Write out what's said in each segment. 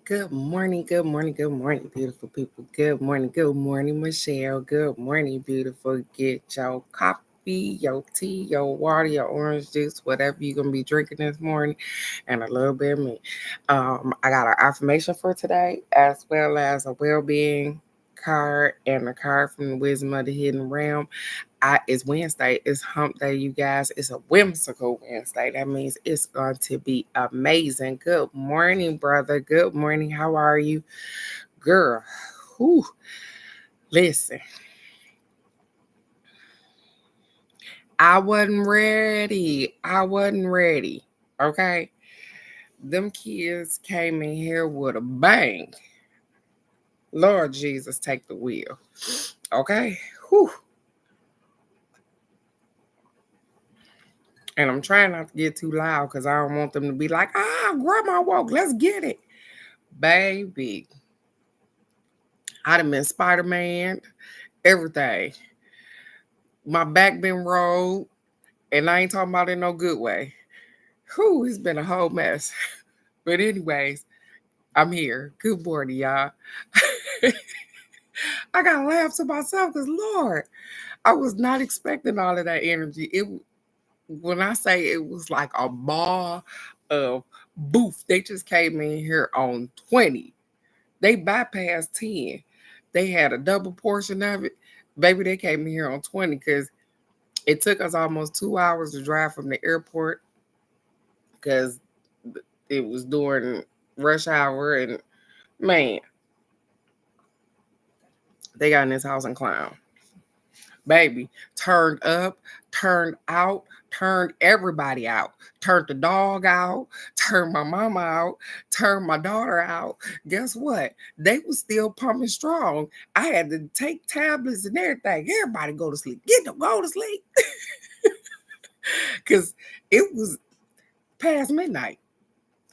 Good morning, good morning, good morning, beautiful people. Good morning, Michelle. Good morning, beautiful. Get your coffee, your tea, your water, your orange juice, whatever you're gonna be drinking this morning, and a little bit of me. I got an affirmation for today, as well as a well-being card and a card from the Wisdom of the Hidden Realm. It's Wednesday. It's Hump Day, you guys. It's a whimsical Wednesday. That means it's going to be amazing. Good morning, brother. Good morning. How are you, girl? Whew. Listen, I wasn't ready. I wasn't ready. Okay, them kids came in here with a bang. Lord Jesus, take the wheel. Okay. Whew. And I'm trying not to get too loud because I don't want them to be like, grandma woke, let's get it. Baby, I done been Spider-Man, everything. My back been rolled, and I ain't talking about it in no good way. Whew, it's been a whole mess. But anyways, I'm here. Good morning, y'all. I gotta laugh to myself because Lord, I was not expecting all of that energy. When I say it was like a ball of boof, they just came in here on 20. They bypassed 10. They had a double portion of it. Baby, they came in here on 20 because it took us almost 2 hours to drive from the airport because it was during rush hour. And man, they got in this house and clown. Baby, turned up, turned out, turned everybody out, turned the dog out, turned my mama out, turned my daughter out. Guess what? They was still pumping strong. I had to take tablets and everything. Everybody go to sleep. Get them, go to sleep. Because it was past midnight.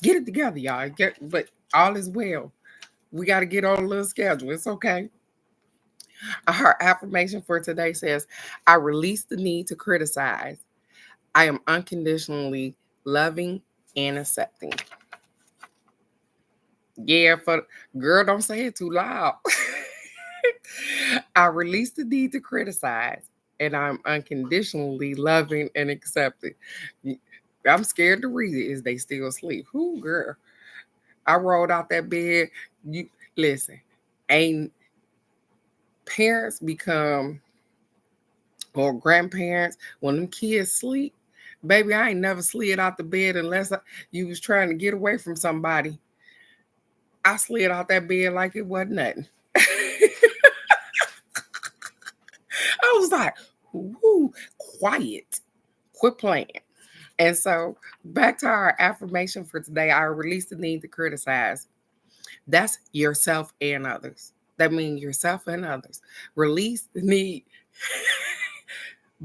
Get it together, y'all. But all is well. We got to get on a little schedule. It's okay. Our affirmation for today says, I release the need to criticize. I am unconditionally loving and accepting. Yeah, for girl, don't say it too loud. I release the need to criticize, and I'm unconditionally loving and accepting. I'm scared to read it. Is they still asleep? Who, girl? I rolled out that bed. You listen, ain't parents become or grandparents when them kids sleep, baby, I ain't never slid out the bed unless you was trying to get away from somebody. I slid out that bed like it wasn't nothing. I was like, whoo, quiet, quit playing. And so back to our affirmation for today, I release the need to criticize. That's yourself and others. That means yourself and others. Release the need.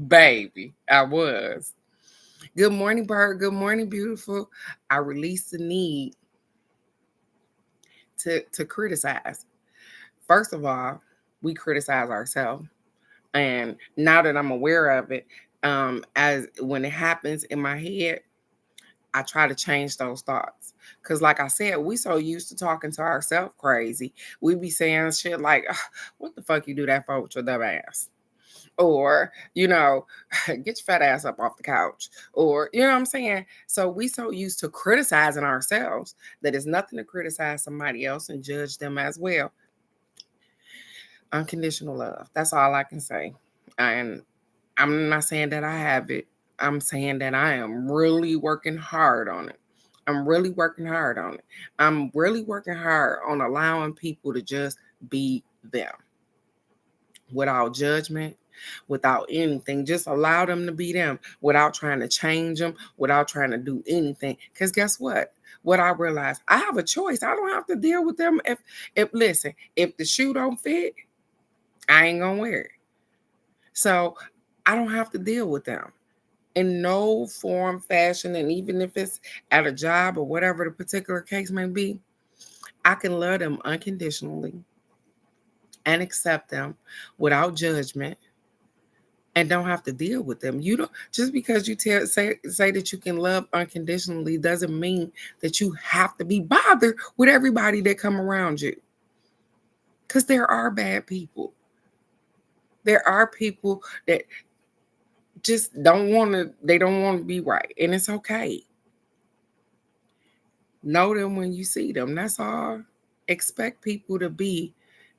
Baby, I was. Good morning, Bird. Good morning, beautiful. I release the need to criticize. First of all, we criticize ourselves. And now that I'm aware of it, as when it happens in my head, I try to change those thoughts. Cause like I said, we so used to talking to ourselves crazy. We be saying shit like, what the fuck you do that for with your dumb ass? Or, get your fat ass up off the couch. Or, you know what I'm saying? So we so used to criticizing ourselves that it's nothing to criticize somebody else and judge them as well. Unconditional love. That's all I can say. And I'm not saying that I have it. I'm saying that I am really working hard on it. I'm really working hard on it. I'm really working hard on allowing people to just be them without judgment, without anything. Just allow them to be them without trying to change them, without trying to do anything. Because guess what? What I realized, I have a choice. I don't have to deal with them. If the shoe don't fit, I ain't gonna wear it. So I don't have to deal with them in no form, fashion, and even if it's at a job or whatever the particular case may be, I can love them unconditionally and accept them without judgment and don't have to deal with them. You don't, just because you say that you can love unconditionally doesn't mean that you have to be bothered with everybody that come around you. Because there are bad people. There are people that just they don't want to be right. And it's okay. Know them when you see them. That's all. Expect people to be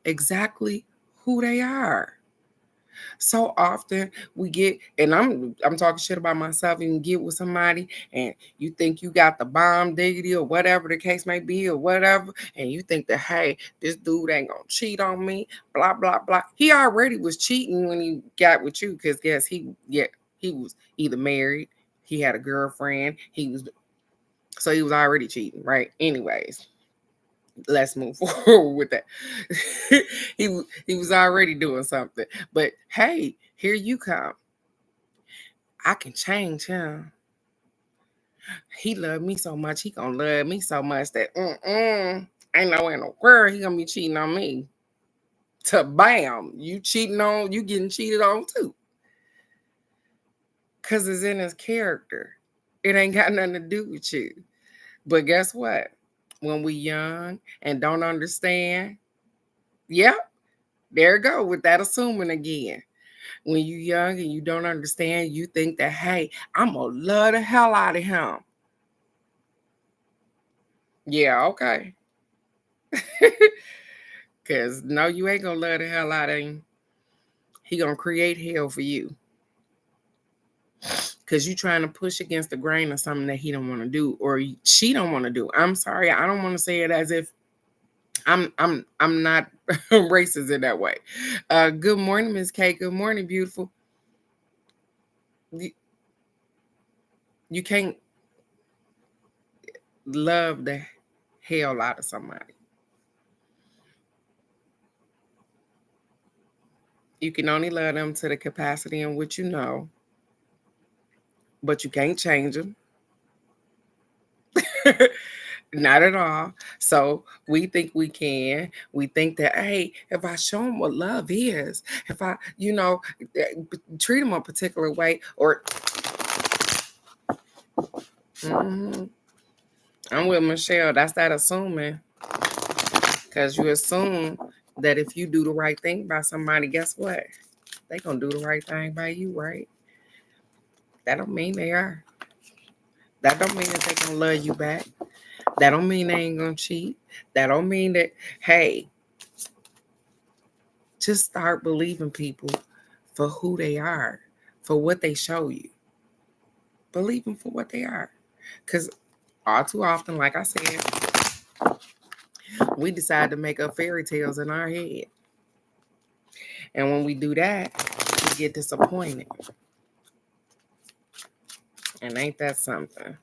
exactly who they are. So often we get, and I'm talking shit about myself, and get with somebody and you think you got the bomb diggity or whatever the case may be or whatever, and you think that, hey, this dude ain't gonna cheat on me, blah blah blah. He already was cheating when he got with you, because guess he was either married, he had a girlfriend, he was already cheating, right? Anyways, let's move forward with that. He was already doing something. But hey, here you come. I can change him. He loved me so much. He gonna love me so much that ain't nowhere in the world he gonna be cheating on me. To bam, you getting cheated on too. Cause it's in his character. It ain't got nothing to do with you. But guess what? When we young and don't understand, yep, there you go with that assuming again. When you young and you don't understand, you think that, hey, I'm gonna love the hell out of him. Yeah, okay. Cause no, you ain't gonna love the hell out of him. He gonna create hell for you. Cause you trying to push against the grain of something that he don't want to do, or she don't want to do. I'm sorry, I don't want to say it as if I'm not racist in that way. Good morning, Miss K. Good morning, beautiful. You can't love the hell out of somebody. You can only love them to the capacity in which you know, but you can't change them. Not at all. So we think we can. We think that, hey, if I show them what love is, if I, treat them a particular way, or I'm with Michelle. That's that assuming, because you assume that if you do the right thing by somebody, guess what? They gonna do the right thing by you, right? That don't mean they are. That don't mean that they gonna love you back. That don't mean they ain't gonna cheat. That don't mean that, hey, just start believing people for who they are, for what they show you. Believe them for what they are. Because all too often, like I said, we decide to make up fairy tales in our head. And when we do that, we get disappointed. And ain't that something?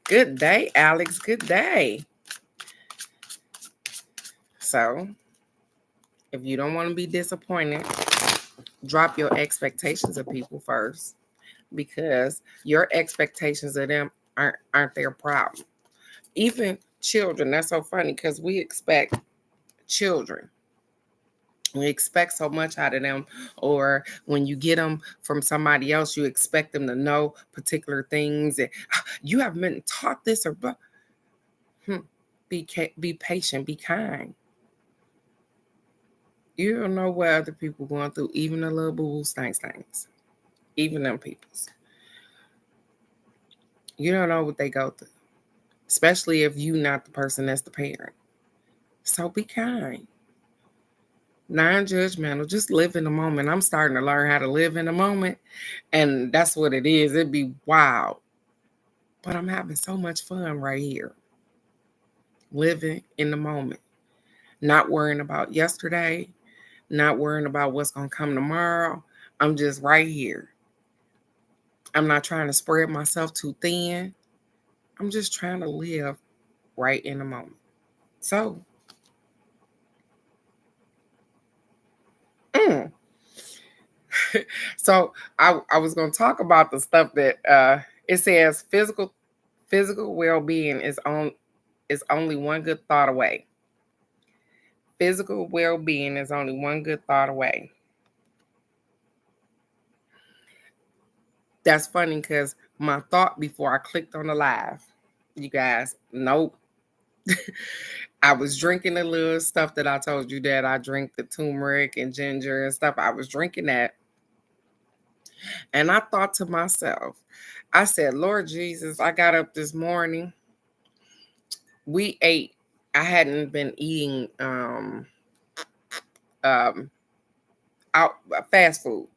Good day, Alex. Good day. So, if you don't want to be disappointed, drop your expectations of people first, because your expectations of them aren't their problem. Even children, that's so funny, because we expect children. We expect so much out of them, or when you get them from somebody else, you expect them to know particular things. And you haven't been taught this, or blah. Be patient, be kind. You don't know what other people going through, even the little boo things, even them peoples. You don't know what they go through, especially if you not the person that's the parent. So be kind, non-judgmental. Just live in the moment. I'm starting to learn how to live in the moment, and that's what it is. It'd be wild, but I'm having so much fun right here, living in the moment, not worrying about yesterday, not worrying about what's gonna come tomorrow. I'm just right here. I'm not trying to spread myself too thin. I'm just trying to live right in the moment. So, so I was going to talk about the stuff that it says physical well-being is only one good thought away. Physical well-being is only one good thought away. That's funny because my thought before I clicked on the live, you guys, nope. I was drinking the little stuff that I told you that I drink the turmeric and ginger and stuff. I was drinking that. And I thought to myself, I said, Lord Jesus, I got up this morning. We ate. I hadn't been eating um out fast food.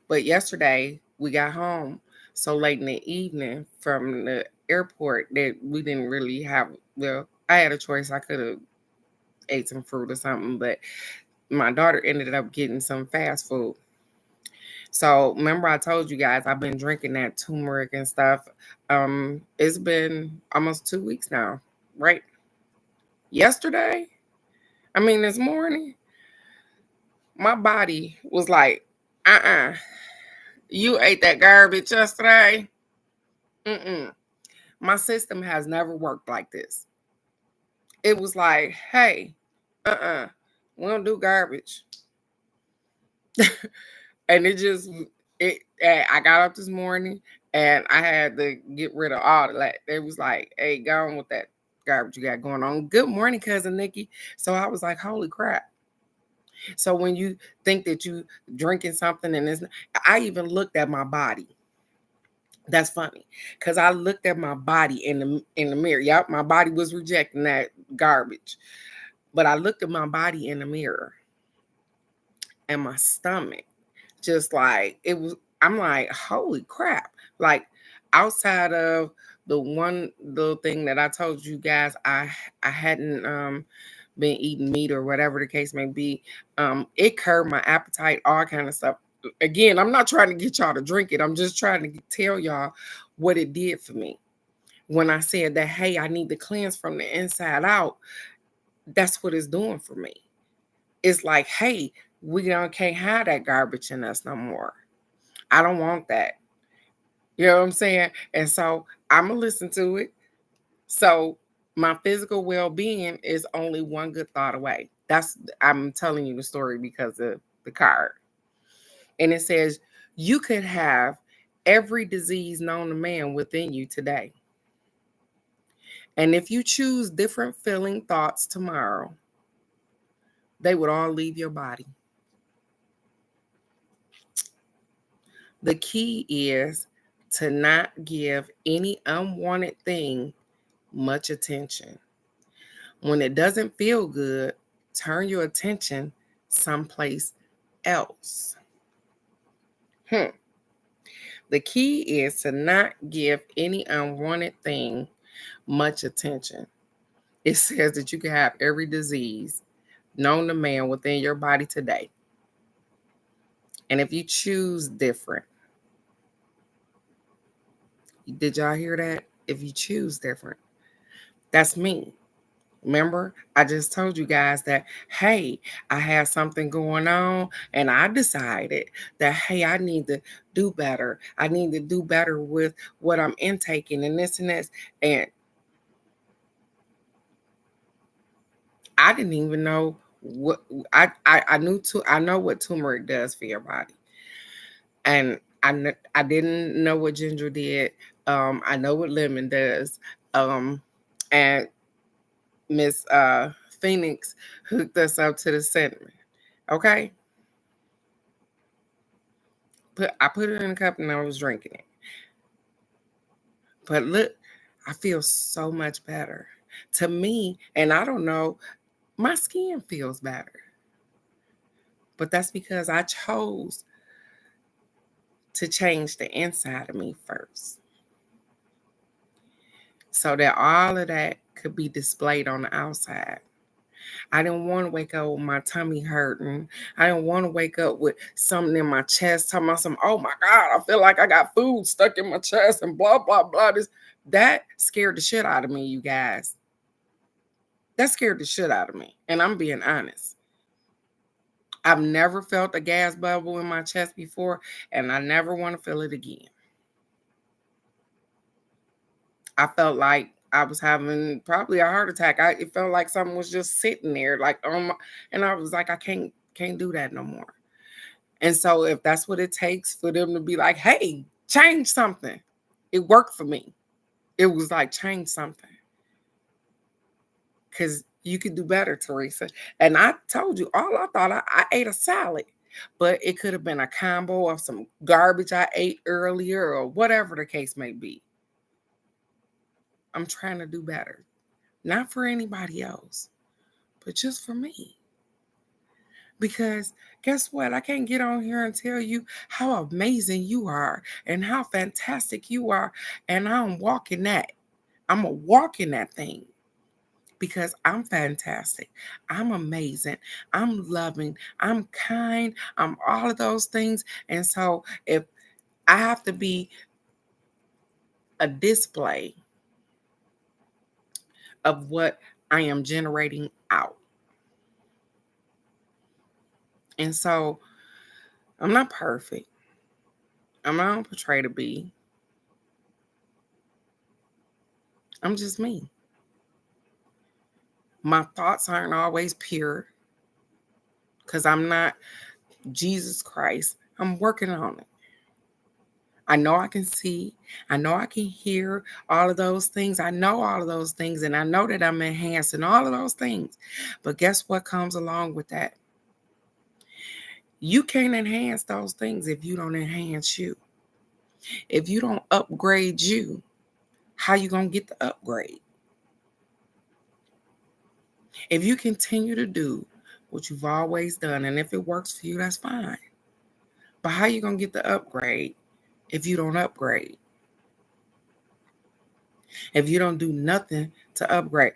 But yesterday we got home so late in the evening from the airport that we didn't really have, well, I had a choice. I could have ate some fruit or something, but my daughter ended up getting some fast food. So remember I told you guys I've been drinking that turmeric and stuff. It's been almost 2 weeks now, right? Yesterday, this morning, my body was like, you ate that garbage yesterday. My system has never worked like this. It was like, hey, we don't do garbage. And I got up this morning and I had to get rid of all of that. It was like, hey, go on with that garbage you got going on. Good morning, cousin Nikki. So I was like, holy crap. So when you think that you drinking something and I even looked at my body. That's funny because I looked at my body in the mirror. Yep, my body was rejecting that garbage. But I looked at my body in the mirror and my stomach just like it was. I'm like, holy crap. Like outside of the one little thing that I told you guys, I hadn't been eating meat or whatever the case may be. It curbed my appetite, all kind of stuff. Again, I'm not trying to get y'all to drink it. I'm just trying to tell y'all what it did for me. When I said that, hey, I need to cleanse from the inside out, that's what it's doing for me. It's like, hey, can't have that garbage in us no more. I don't want that. You know what I'm saying? And so I'm going to listen to it. So my physical well-being is only one good thought away. I'm telling you the story because of the card. And it says, you could have every disease known to man within you today. And if you choose different feeling thoughts tomorrow, they would all leave your body. The key is to not give any unwanted thing much attention. When it doesn't feel good, turn your attention someplace else. The key is to not give any unwanted thing much attention. It says that you can have every disease known to man within your body today. And if you choose different, did y'all hear that? If you choose different, that's me. Remember, I just told you guys that, hey, I have something going on and I decided that, hey, I need to do better. I need to do better with what I'm intaking and this and this. And I didn't even know what I know what turmeric does for your body. And I didn't know what ginger did. I know what lemon does. And Miss Phoenix hooked us up to the cinnamon. Okay. I put it in a cup and I was drinking it. But look, I feel so much better. To me, and I don't know, my skin feels better. But that's because I chose to change the inside of me first. So that all of that could be displayed on the outside. I didn't want to wake up with my tummy hurting. I didn't want to wake up with something in my chest, talking about some, oh my God, I feel like I got food stuck in my chest and blah, blah, blah. That scared the shit out of me, you guys. That scared the shit out of me. And I'm being honest. I've never felt a gas bubble in my chest before, and I never want to feel it again. I felt like I was having probably a heart attack. It felt like something was just sitting there, like and I was like, I can't do that no more. And so if that's what it takes for them to be like, hey, Change something. It worked for me. It was like, change something. Because you could do better, Teresa. And I told you, all I thought, I ate a salad. But it could have been a combo of some garbage I ate earlier or whatever the case may be. I'm trying to do better. Not for anybody else, but just for me. Because guess what? I can't get on here and tell you how amazing you are and how fantastic you are. And I'm walking that. I'm a walking that thing. Because I'm fantastic. I'm amazing. I'm loving. I'm kind. I'm all of those things. And so if I have to be a display of what I am generating out. And so I'm not perfect. I'm not on portray to be. I'm just me. My thoughts aren't always pure because I'm not Jesus Christ. I'm working on it. I know I can see. I know I can hear all of those things. I know all of those things. And I know that I'm enhancing all of those things. But guess what comes along with that? You can't enhance those things if you don't enhance you. If you don't upgrade you, how you going to get the upgrade? If you continue to do what you've always done, and if it works for you, that's fine. But how you going to get the upgrade if you don't upgrade? If you don't do nothing to upgrade,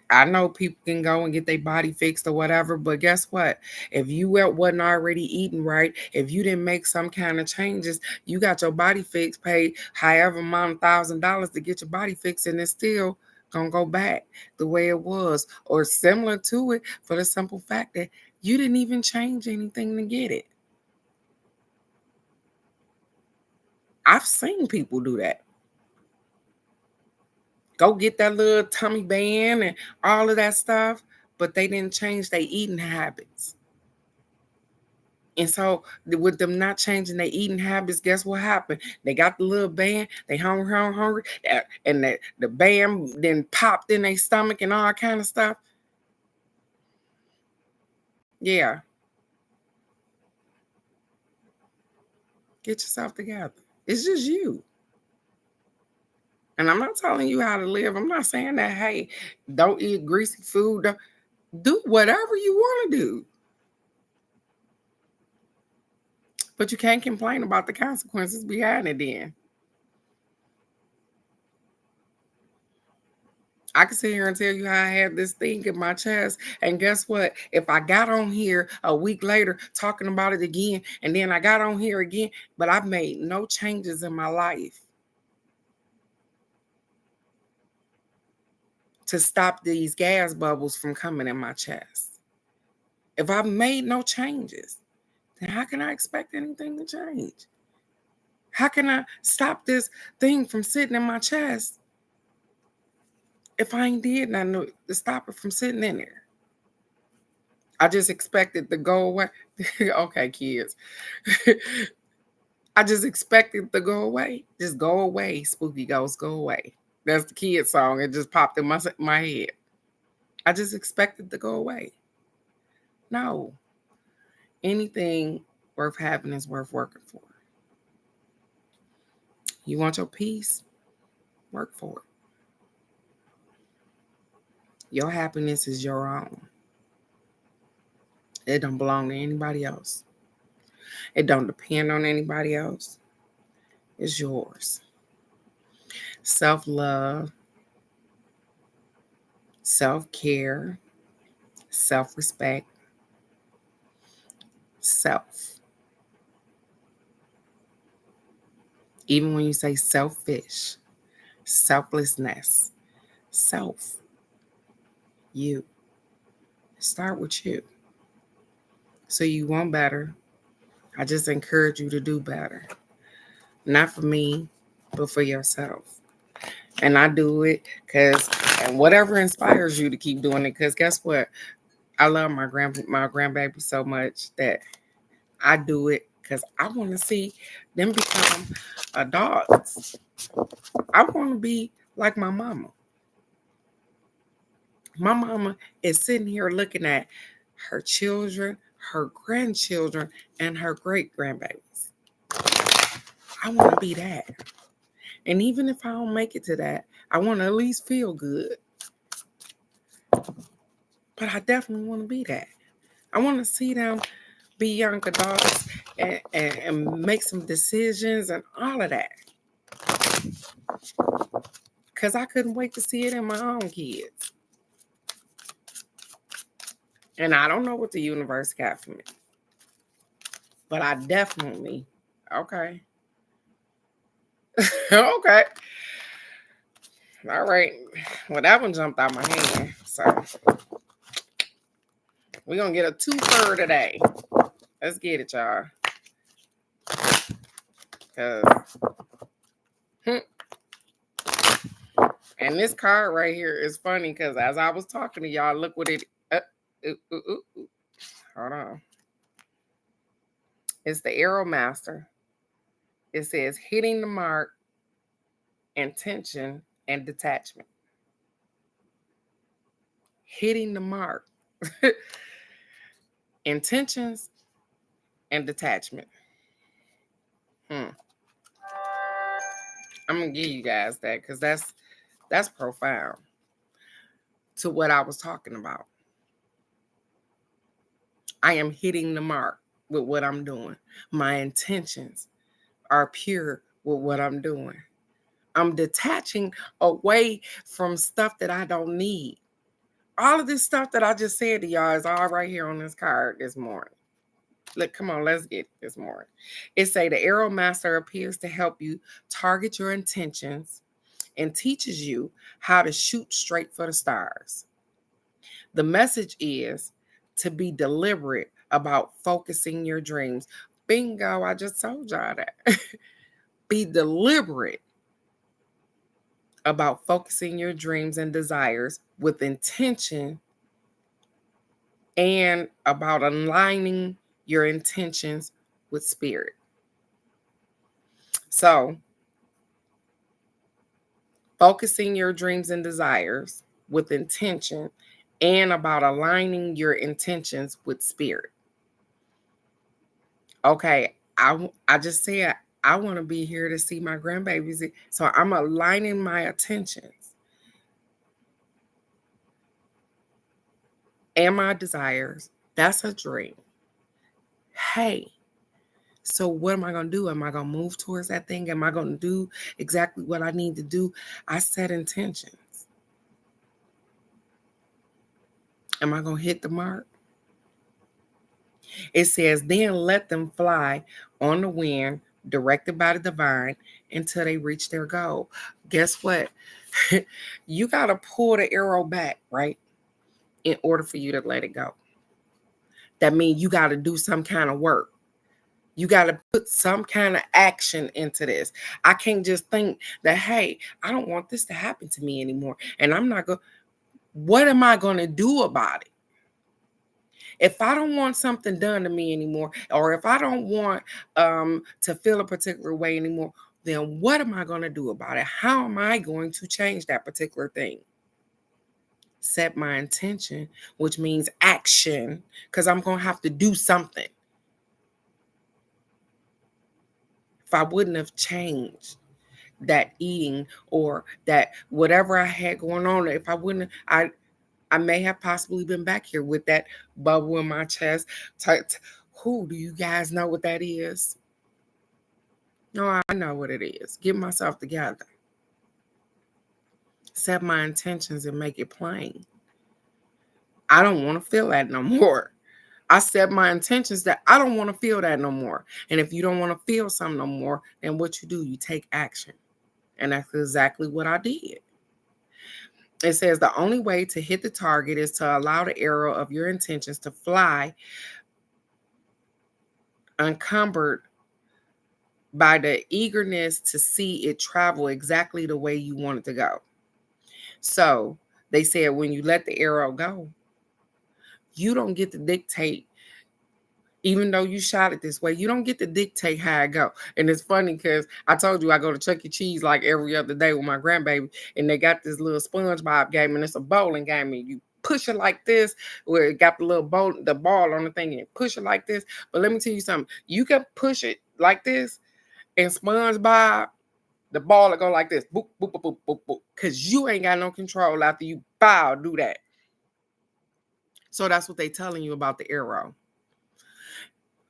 I know people can go and get their body fixed or whatever, but guess what? If you wasn't already eating right, if you didn't make some kind of changes, you got your body fixed, paid however amount of $1,000 to get your body fixed, and it's still gonna go back the way it was or similar to it for the simple fact that you didn't even change anything to get it. I've seen people do that. Go get that little tummy band and all of that stuff, but they didn't change their eating habits. And so with them not changing their eating habits, guess what happened? They got the little band, they hungry, and the band then popped in their stomach and all kind of stuff. Yeah. Get yourself together. It's just you. And I'm not telling you how to live. I'm not saying that, hey, don't eat greasy food. Do whatever you want to do. But you can't complain about the consequences behind it then. I can sit here and tell you how I had this thing in my chest. And guess what? If I got on here a week later talking about it again, and then I got on here again, but I've made no changes in my life to stop these gas bubbles from coming in my chest. If I've made no changes, then how can I expect anything to change? How can I stop this thing from sitting in my chest if I ain't did nothing to stop it from sitting in there? I just expect it to go away. Okay, kids. I just expect it to go away. Just go away, spooky ghost, go away. That's the kid song. It just popped in my head. I just expect it to go away. No. Anything worth having is worth working for. You want your peace? Work for it. Your happiness is your own. It don't belong to anybody else. It don't depend on anybody else. It's yours. Self-love, self-care, self-respect, self. Even when you say selfish, selflessness, self, you. Start with you. So you want better. I just encourage you to do better. Not for me, but for yourself. And I do it because, and whatever inspires you to keep doing it, because guess what? I love my grandbaby so much that I do it because I want to see them become adults. I want to be like my mama. My mama is sitting here looking at her children, her grandchildren, and her great grandbabies. I want to be that. And even if I don't make it to that, I want to at least feel good. But I definitely want to be that. I want to see them be young adults and make some decisions and all of that. Because I couldn't wait to see it in my own kids. And I don't know what the universe got for me. But I definitely, okay. Okay. All right. Well, that one jumped out my hand. So we're going to get a twofer today. Let's get it, y'all. And this card right here is funny because as I was talking to y'all, look what it. Hold on. It's the Arrow Master. It says hitting the mark, intention, and detachment. Hitting the mark. Intentions and detachment. I'm gonna give you guys that because that's profound to what I was talking about. I am hitting the mark with what I'm doing. My intentions are pure with what I'm doing. I'm detaching away from stuff that I don't need. All of this stuff that I just said to y'all is all right here on this card this morning. Look, come on, let's get this morning. It say the Arrow Master appears to help you target your intentions and teaches you how to shoot straight for the stars. The message is to be deliberate about focusing your dreams. Bingo, I just told y'all that. Be deliberate about focusing your dreams and desires with intention and about aligning your intentions with spirit. So, focusing your dreams and desires with intention and about aligning your intentions with spirit. Okay, I just said I want to be here to see my grandbabies. So I'm aligning my attentions and my desires. That's a dream. Hey, so what am I going to do? Am I going to move towards that thing? Am I going to do exactly what I need to do? I set intentions. Am I going to hit the mark? It says, then let them fly on the wind, directed by the divine, until they reach their goal. Guess what? You got to pull the arrow back, right? In order for you to let it go. That means you got to do some kind of work. You got to put some kind of action into this. I can't just think that, hey, I don't want this to happen to me anymore. And I'm not going, what am I going to do about it? If I don't want something done to me anymore, or if I don't want to feel a particular way anymore, then what am I going to do about it? How am I going to change that particular thing? Set my intention, which means action, because I'm going to have to do something. If I wouldn't have changed that eating or that whatever I had going on, if I wouldn't, I may have possibly been back here with that bubble in my chest. Who do you guys know what that is? No, I know what it is. Get myself together. Set my intentions and make it plain. I don't want to feel that no more. I set my intentions that I don't want to feel that no more. And if you don't want to feel something no more, then what you do, you take action. And that's exactly what I did. It says the only way to hit the target is to allow the arrow of your intentions to fly unencumbered by the eagerness to see it travel exactly the way you want it to go. So they said when you let the arrow go, you don't get to dictate Even though you shot it this way, you don't get to dictate how I go. And it's funny because I told you I go to Chuck E. Cheese like every other day with my grandbaby, and they got this little SpongeBob game, and it's a bowling game, and you push it like this, where it got the little the ball on the thing, and push it like this. But let me tell you something: you can push it like this, and SpongeBob, the ball will go like this, boop boop boop boop boop boop, because you ain't got no control after you do that. So that's what they telling you about the arrow.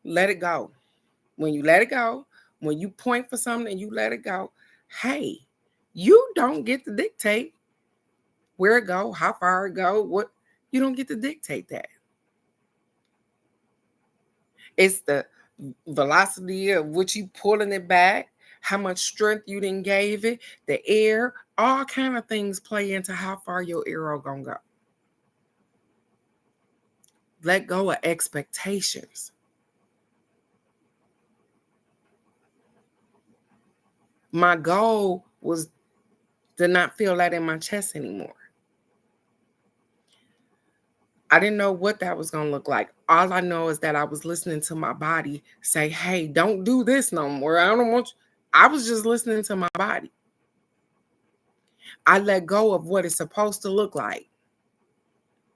Let it go. When you let it go, when you point for something and you let it go, hey, you don't get to dictate where it go, how far it go, what. You don't get to dictate that. It's the velocity of which you pulling it back, how much strength you didn't gave it, the air, all kind of things play into how far your arrow gonna go. Let go of expectations. My goal was to not feel that in my chest anymore. I didn't know what that was going to look like. All I know is that I was listening to my body say, hey, don't do this no more. I don't want you. I was just listening to my body. I let go of what it's supposed to look like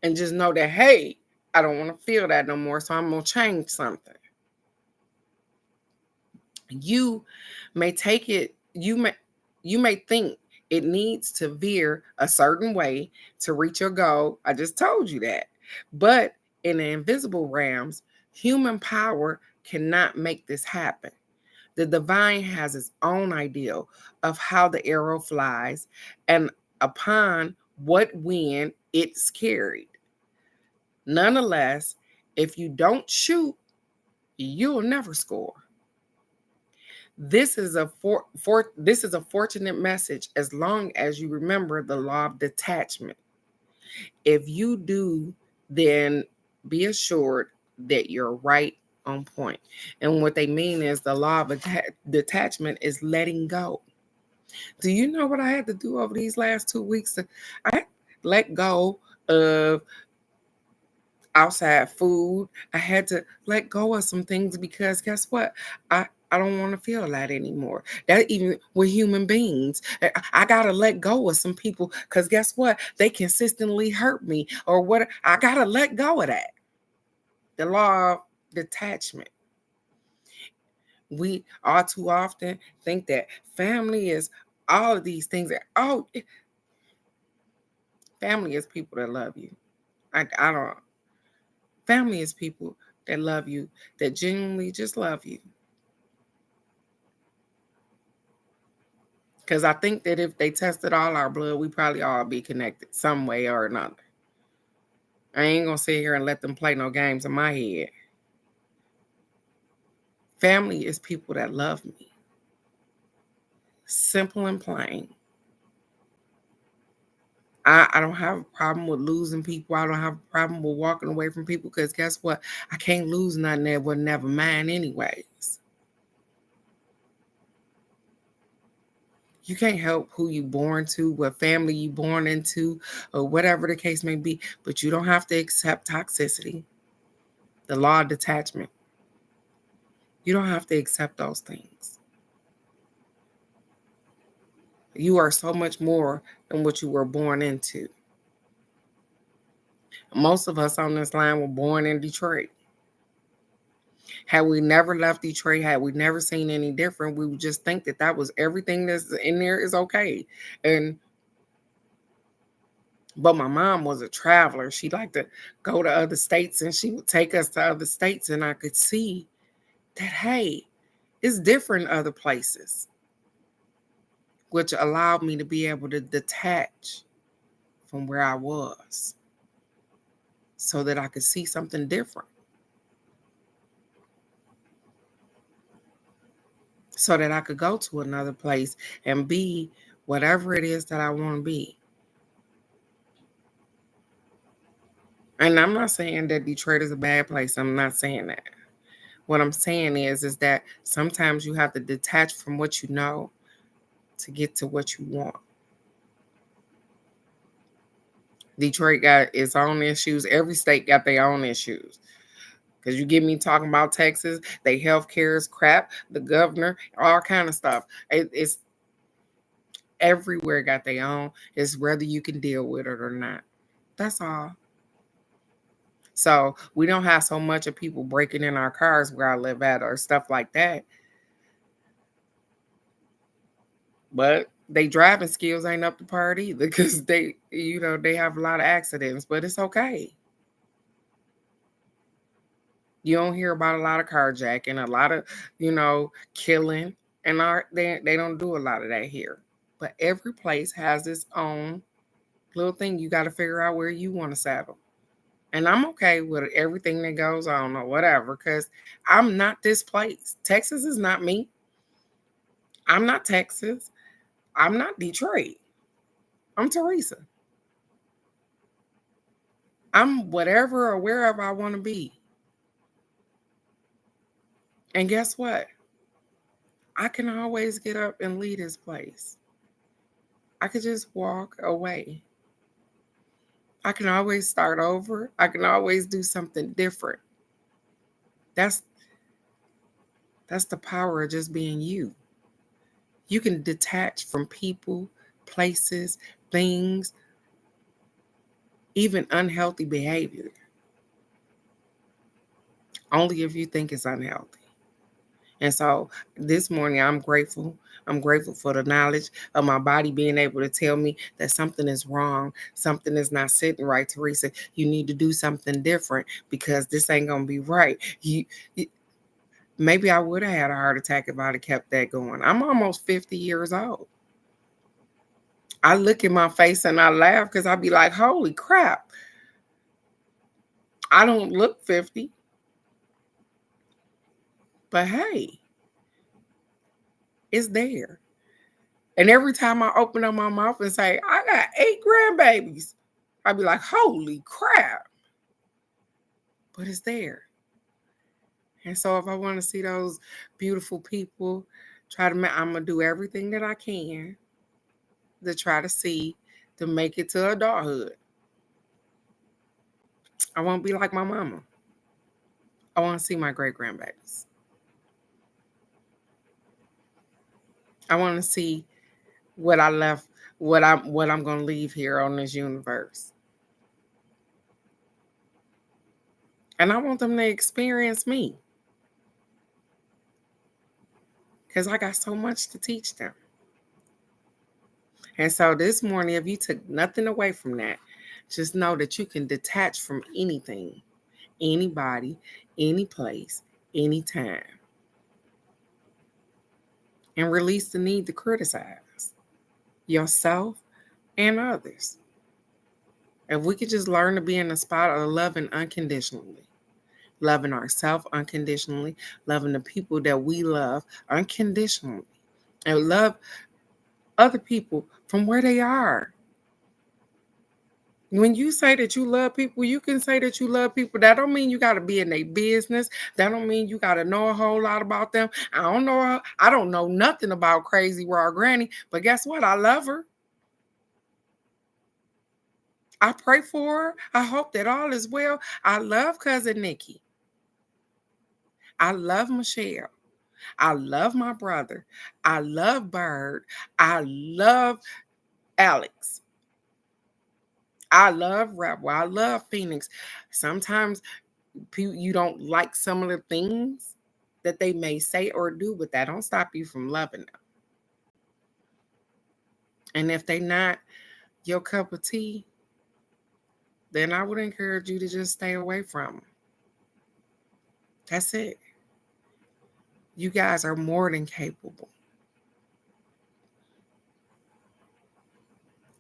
and just know that, hey, I don't want to feel that no more. So I'm going to change something. You may take it, you may think it needs to veer a certain way to reach your goal. I just told you that. But in the invisible realms, human power cannot make this happen. The divine has its own ideal of how the arrow flies and upon what wind it's carried. Nonetheless, if you don't shoot, you'll never score. This is a fortunate message as long as you remember the law of detachment. If you do, then be assured that you're right on point. And what they mean is the law of detachment is letting go. Do you know what I had to do over these last 2 weeks? I let go of outside food. I had to let go of some things because guess what? I don't want to feel that anymore. That even with human beings, I gotta let go of some people because guess what? They consistently hurt me or what. I gotta let go of that. The law of detachment. We all too often think that family is all of these things. Family is people that love you. I don't. Family is people that love you, that genuinely just love you. Because I think that if they tested all our blood, we probably all be connected some way or another. I ain't going to sit here and let them play no games in my head. Family is people that love me. Simple and plain. I don't have a problem with losing people. I don't have a problem with walking away from people because guess what? I can't lose nothing that was never mine anyways. You can't help who you born to, what family you born into, or whatever the case may be, but you don't have to accept toxicity. The law of detachment. You don't have to accept those things. You are so much more than what you were born into. Most of us on this line were born in Detroit. Had we never left Detroit, had we never seen any different, we would just think that was everything that's in there is okay. But my mom was a traveler. She liked to go to other states and she would take us to other states and I could see that, hey, it's different other places, which allowed me to be able to detach from where I was so that I could see something different. So that I could go to another place and be whatever it is that I want to be. And I'm not saying that Detroit is a bad place. I'm not saying that. What I'm saying is that sometimes you have to detach from what you know to get to what you want. Detroit got its own issues. Every state got their own issues. Because you get me talking about Texas, they healthcare is crap, the governor, all kind of stuff. It's everywhere got their own. It's whether you can deal with it or not. That's all. So we don't have so much of people breaking in our cars where I live at or stuff like that. But they driving skills ain't up to par either because they have a lot of accidents, but it's okay. You don't hear about a lot of carjacking, a lot of, killing, and they don't do a lot of that here. But every place has its own little thing. You got to figure out where you want to settle. And I'm okay with everything that goes on or whatever because I'm not this place. Texas is not me. I'm not Texas. I'm not Detroit. I'm Teresa. I'm whatever or wherever I want to be. And guess what? I can always get up and leave this place. I could just walk away. I can always start over. I can always do something different. That's the power of just being you. You can detach from people, places, things, even unhealthy behavior. Only if you think it's unhealthy. And so this morning, I'm grateful. I'm grateful for the knowledge of my body being able to tell me that something is wrong. Something is not sitting right, Teresa. You need to do something different because this ain't going to be right. Maybe I would have had a heart attack if I'd have kept that going. I'm almost 50 years old. I look at my face and I laugh because I'd be like, holy crap. I don't look 50. But hey, it's there. And every time I open up my mouth and say, I got 8 grandbabies, I'd be like, holy crap. But it's there. And so if I want to see those beautiful people, I'm going to do everything that I can to try to make it to adulthood. I want to be like my mama. I want to see my great grandbabies. I want to see what I left, what I'm going to leave here on this universe. And I want them to experience me. Because I got so much to teach them. And so this morning, if you took nothing away from that, just know that you can detach from anything, anybody, any place, anytime. And release the need to criticize yourself and others. If we could just learn to be in the spot of loving unconditionally, loving ourselves unconditionally, loving the people that we love unconditionally, and love other people from where they are. When you say that you love people, you can say that you love people. That don't mean you got to be in their business. That don't mean you got to know a whole lot about them. I don't know nothing about Crazy Raw Granny, but guess what? I love her. I pray for her. I hope that all is well. I love Cousin Nikki. I love Michelle. I love my brother. I love Bird. I love Alex. I love Rebel. I love Phoenix. Sometimes you don't like some of the things that they may say or do, but that don't stop you from loving them. And if they not your cup of tea, then I would encourage you to just stay away from them. That's it. You guys are more than capable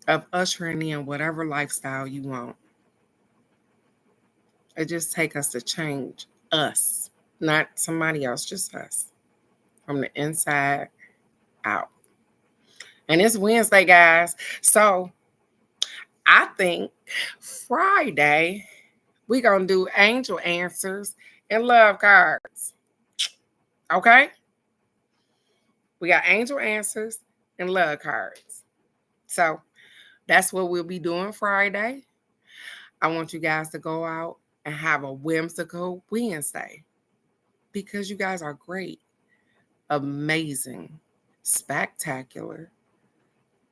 of ushering in whatever lifestyle you want. It just takes us to change us, not somebody else, just us, from the inside out. And it's Wednesday, guys. So I think Friday, we're going to do angel answers and love cards. Okay? We got angel answers and love cards. So that's what we'll be doing Friday. I want you guys to go out and have a whimsical Wednesday, because you guys are great, amazing, spectacular,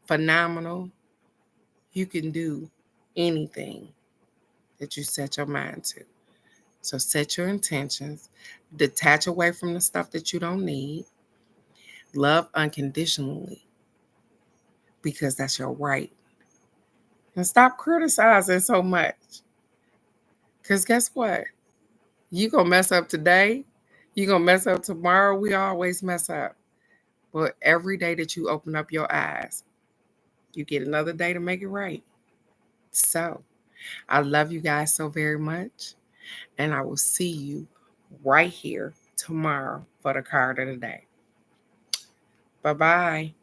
phenomenal. You can do anything that you set your mind to. So set your intentions, detach away from the stuff that you don't need, love unconditionally because that's your right. And stop criticizing so much. Because guess what? You going to mess up today. You going to mess up tomorrow. We always mess up. But every day that you open up your eyes, you get another day to make it right. So I love you guys so very much. And I will see you right here tomorrow for the card of the day. Bye-bye.